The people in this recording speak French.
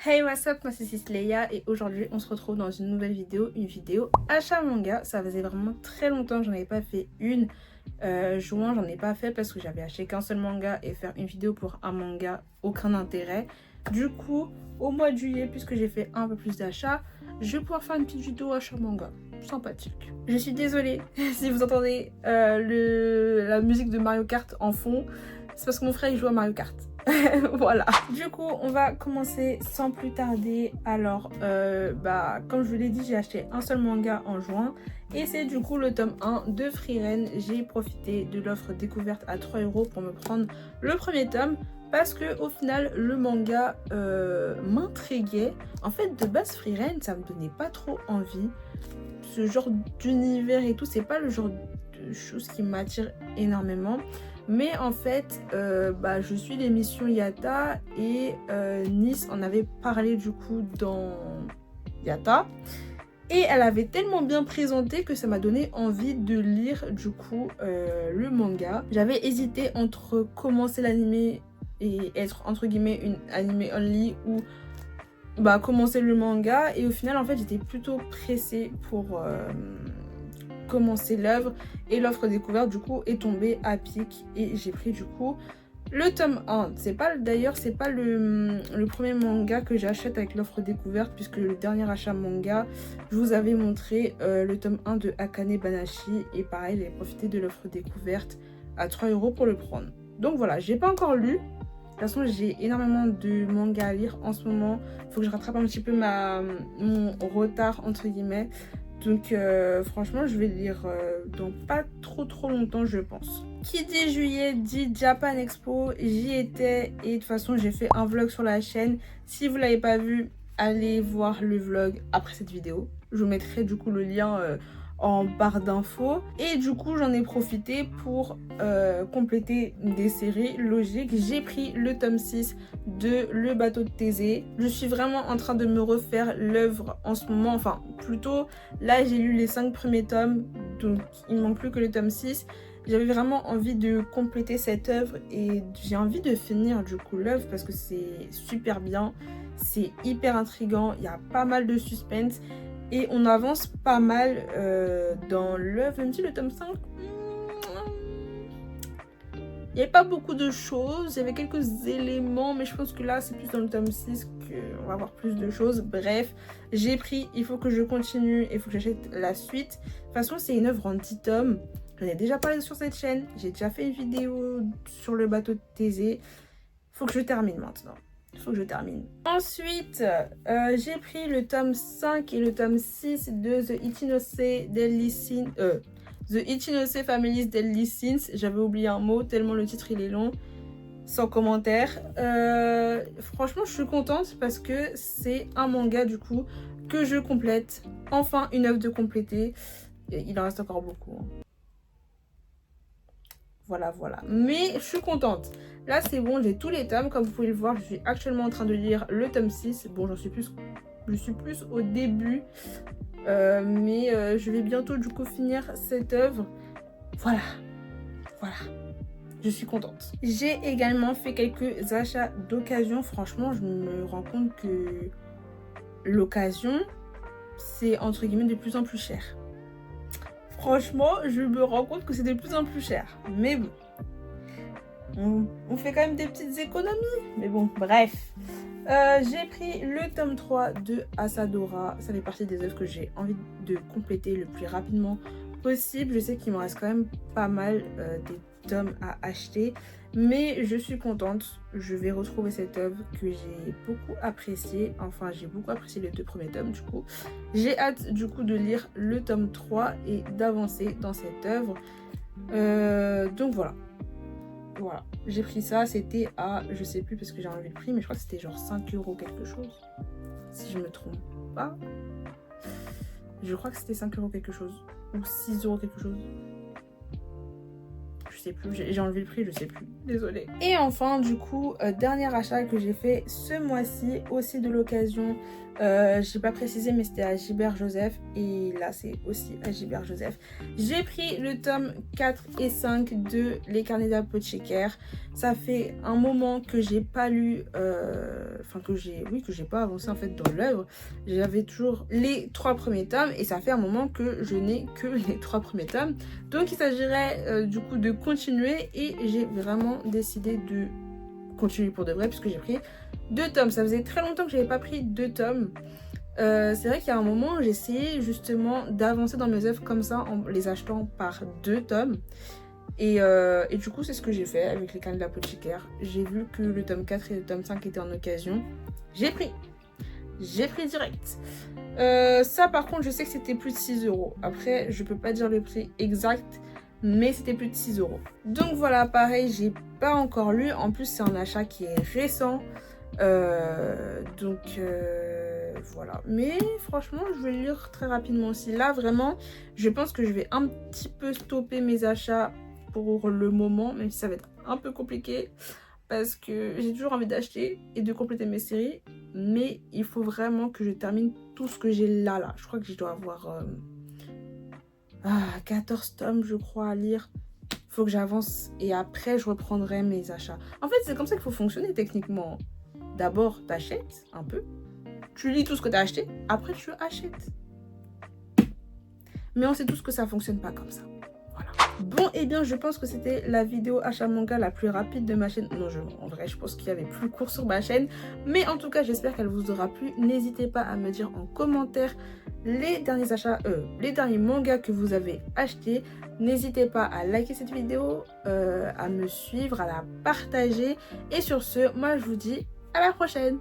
Hey, what's up, moi c'est Cysleia et aujourd'hui on se retrouve dans une nouvelle vidéo, une vidéo achat manga. Ça faisait vraiment très longtemps que j'en avais pas fait une. Juin, j'en ai pas fait parce que j'avais acheté qu'un seul manga et faire une vidéo pour un manga, aucun intérêt. Du coup, au mois de juillet, puisque j'ai fait un peu plus d'achats, je vais pouvoir faire une petite vidéo achat manga. Sympathique. Je suis désolée si vous entendez la musique de Mario Kart en fond. C'est parce que mon frère il joue à Mario Kart. Voilà. Du coup, on va commencer sans plus tarder. Alors, comme je vous l'ai dit, j'ai acheté un seul manga en juin. Et c'est du coup le tome 1 de Frieren. J'ai profité de l'offre découverte à 3 € pour me prendre le premier tome. Parce que au final, le manga m'intriguait. En fait, de base, Frieren, ça me donnait pas trop envie. Ce genre d'univers et tout, c'est pas le genre de choses qui m'attire énormément. Mais en fait, je suis l'émission Yata et Nice en avait parlé du coup dans Yata. Et elle avait tellement bien présenté que ça m'a donné envie de lire du coup le manga. J'avais hésité entre commencer l'animé et être entre guillemets une animé only ou commencer le manga. Et au final, en fait, j'étais plutôt pressée pour commencer l'œuvre et l'offre découverte du coup est tombée à pic et j'ai pris du coup le tome 1. C'est pas le premier manga que j'achète avec l'offre découverte puisque le dernier achat manga je vous avais montré le tome 1 de Akane Banashi et pareil j'ai profité de l'offre découverte à 3 € pour le prendre. Donc voilà, j'ai pas encore lu. De toute façon, j'ai énormément de mangas à lire en ce moment. Il faut que je rattrape un petit peu mon retard entre guillemets. Donc franchement, je vais lire dans pas trop longtemps, je pense. Qui dit juillet dit Japan Expo. J'y étais et de toute façon, j'ai fait un vlog sur la chaîne. Si vous l'avez pas vu, allez voir le vlog après cette vidéo. Je vous mettrai du coup le lien en barre d'infos. Et du coup, j'en ai profité pour compléter des séries logiques. J'ai pris le tome 6 de Le Bateau de Thésée. Je suis vraiment en train de me refaire l'œuvre en ce moment. Enfin, plutôt, là, j'ai lu les 5 premiers tomes. Donc, il ne manque plus que le tome 6. J'avais vraiment envie de compléter cette œuvre et j'ai envie de finir du coup l'œuvre parce que c'est super bien. C'est hyper intriguant. Il y a pas mal de suspense. Et on avance pas mal dans l'œuvre, même si le tome 5, il n'y avait pas beaucoup de choses, il y avait quelques éléments, mais je pense que là, c'est plus dans le tome 6 qu'on va avoir plus de choses. Bref, j'ai pris, il faut que je continue, il faut que j'achète la suite. De toute façon, c'est une œuvre en 10 tomes. J'en ai déjà parlé sur cette chaîne, j'ai déjà fait une vidéo sur le bateau de Thésée. Il faut que je termine maintenant. Il faut que je termine. Ensuite, j'ai pris le tome 5 et le tome 6 de The Ichinose Deadly Sins. The Ichinose Families Deadly Sins. J'avais oublié un mot tellement le titre il est long. Sans commentaire. Franchement, je suis contente parce que c'est un manga du coup que je complète. Enfin, une œuvre de compléter. Il en reste encore beaucoup. Voilà. Mais je suis contente. Là, c'est bon, j'ai tous les tomes. Comme vous pouvez le voir, je suis actuellement en train de lire le tome 6. Bon, je suis plus au début. Mais je vais bientôt, du coup, finir cette œuvre. Voilà. Je suis contente. J'ai également fait quelques achats d'occasion. Franchement, je me rends compte que l'occasion, c'est entre guillemets de plus en plus cher. Franchement, je me rends compte que c'est de plus en plus cher. Mais bon. On fait quand même des petites économies. Mais bon, bref. J'ai pris le tome 3 de Asadora. Ça fait partie des œuvres que j'ai envie de compléter le plus rapidement possible. Je sais qu'il me reste quand même pas mal des tomes à acheter. Mais je suis contente. Je vais retrouver cette œuvre que j'ai beaucoup appréciée. Enfin, j'ai beaucoup apprécié les 2 premiers tomes du coup. J'ai hâte du coup de lire le tome 3 et d'avancer dans cette œuvre. Donc voilà. Voilà, j'ai pris ça, c'était à, je sais plus parce que j'ai enlevé le prix, mais je crois que c'était genre 5 € quelque chose. Si je me trompe pas. Je crois que c'était 5 € quelque chose. Ou 6 € quelque chose. Je sais plus, j'ai enlevé le prix, je sais plus, désolée. Et enfin du coup, dernier achat que j'ai fait ce mois-ci, aussi de l'occasion, j'ai pas précisé mais c'était à Gilbert Joseph et là c'est aussi à Gilbert Joseph. J'ai pris le tome 4 et 5 de Les Carnets d'apothicaire. Ça fait un moment que j'ai pas lu, que j'ai pas avancé en fait dans l'œuvre. J'avais toujours les 3 premiers tomes et ça fait un moment que je n'ai que les 3 premiers tomes. Donc il s'agirait du coup de continuer et j'ai vraiment décidé de continuer pour de vrai puisque j'ai pris 2 tomes. Ça faisait très longtemps que j'avais pas pris 2 tomes. C'est vrai qu'il y a un moment j'essayais justement d'avancer dans mes œuvres comme ça en les achetant par 2 tomes. Et du coup c'est ce que j'ai fait avec Les Carnets de l'apothicaire. J'ai vu que le tome 4 et le tome 5 étaient en occasion. J'ai pris direct. Ça par contre je sais que c'était plus de 6 €. Après je peux pas dire le prix exact, mais c'était plus de 6 €. Donc voilà, pareil, j'ai pas encore lu. En plus c'est un achat qui est récent. Voilà. Mais franchement je vais le lire très rapidement aussi. Là vraiment je pense que je vais un petit peu stopper mes achats pour le moment, même si ça va être un peu compliqué. Parce que j'ai toujours envie d'acheter et de compléter mes séries. Mais il faut vraiment que je termine tout ce que j'ai là. Je crois que je dois avoir 14 tomes, je crois, à lire. Il faut que j'avance et après, je reprendrai mes achats. En fait, c'est comme ça qu'il faut fonctionner techniquement. D'abord, tu achètes un peu. Tu lis tout ce que tu as acheté. Après, tu achètes. Mais on sait tous que ça ne fonctionne pas comme ça. Bon, et bien je pense que c'était la vidéo achat manga la plus rapide de ma chaîne. Non, en vrai, je pense qu'il y avait plus court sur ma chaîne. Mais en tout cas, j'espère qu'elle vous aura plu. N'hésitez pas à me dire en commentaire les derniers achats, les derniers mangas que vous avez achetés. N'hésitez pas à liker cette vidéo, à me suivre, à la partager. Et sur ce, moi je vous dis à la prochaine.